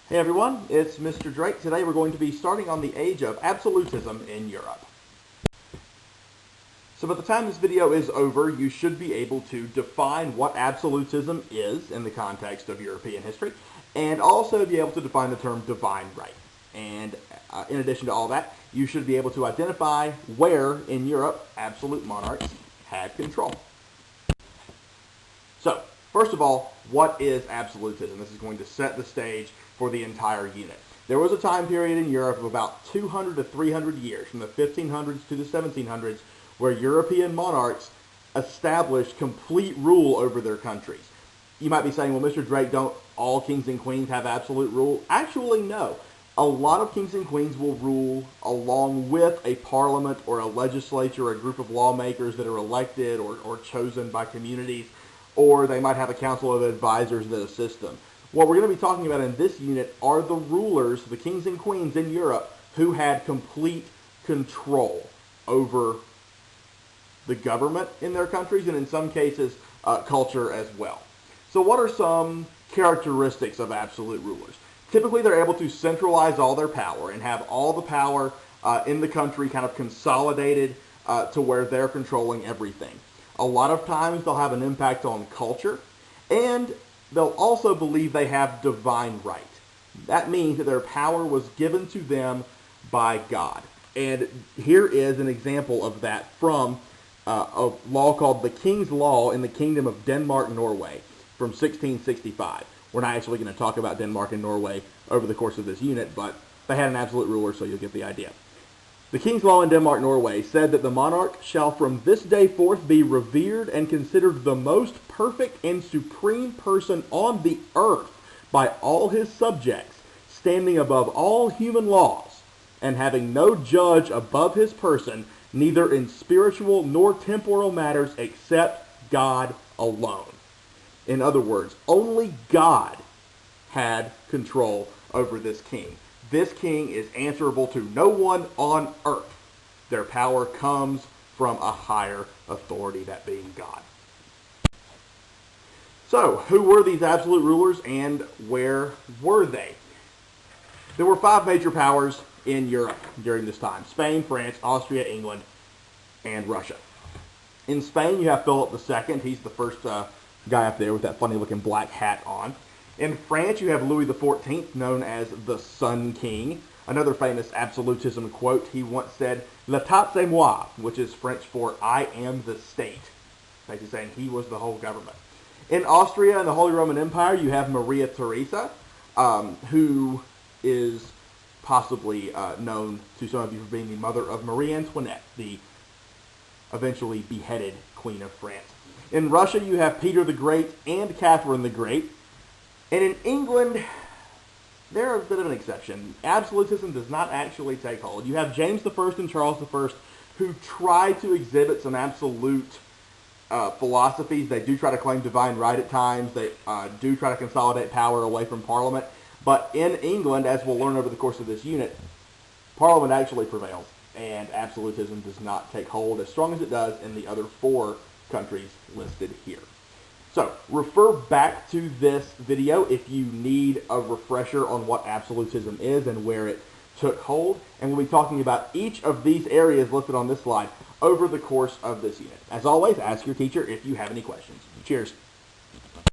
Hey everyone, it's Mr. Drake. Today we're going to be starting on the Age of Absolutism in Europe. So by the time this video is over, you should be able to define what absolutism is in the context of European history, and also be able to define the term divine right. And in addition to all that, you should be able to identify where in Europe absolute monarchs had control. So, first of all, what is absolutism? This is going to set the stage for the entire unit. There was a time period in Europe of about 200 to 300 years, from the 1500s to the 1700s, where European monarchs established complete rule over their countries. You might be saying, well, Mr. Drake, don't all kings and queens have absolute rule? Actually, no. A lot of kings and queens will rule along with a parliament or a legislature, a group of lawmakers that are elected or chosen by communities, or they might have a council of advisors that assist them. What we're going to be talking about in this unit are the rulers, the kings and queens in Europe, who had complete control over the government in their countries, and in some cases, culture as well. So what are some characteristics of absolute rulers? Typically, they're able to centralize all their power and have all the power in the country kind of consolidated to where they're controlling everything. A lot of times they'll have an impact on culture, and they'll also believe they have divine right. That means that their power was given to them by God. And here is an example of that from a law called the King's Law in the Kingdom of Denmark, Norway from 1665. We're not actually going to talk about Denmark and Norway over the course of this unit, but they had an absolute ruler, so you'll get the idea. The King's Law in Denmark, Norway said that the monarch shall from this day forth be revered and considered the most perfect and supreme person on the earth by all his subjects, standing above all human laws, and having no judge above his person, neither in spiritual nor temporal matters except God alone. In other words, only God had control over this king. This king is answerable to no one on earth. Their power comes from a higher authority, that being God. So, who were these absolute rulers and where were they? There were 5 major powers in Europe during this time: Spain, France, Austria, England, and Russia. In Spain, you have Philip II. He's the first guy up there with that funny-looking black hat on. In France, you have Louis XIV, known as the Sun King. Another famous absolutism quote, he once said, "L'État c'est moi," which is French for "I am the state." Basically saying he was the whole government. In Austria and the Holy Roman Empire, you have Maria Theresa, who is possibly known to some of you for being the mother of Marie Antoinette, the eventually beheaded Queen of France. In Russia, you have Peter the Great and Catherine the Great. And in England, they're a bit of an exception. Absolutism does not actually take hold. You have James I and Charles I, who try to exhibit some absolute philosophies. They do try to claim divine right at times. They do try to consolidate power away from Parliament. But in England, as we'll learn over the course of this unit, Parliament actually prevails, and absolutism does not take hold as strong as it does in the other 4 countries listed here. So, refer back to this video if you need a refresher on what absolutism is and where it took hold. And we'll be talking about each of these areas listed on this slide over the course of this unit. As always, ask your teacher if you have any questions. Cheers.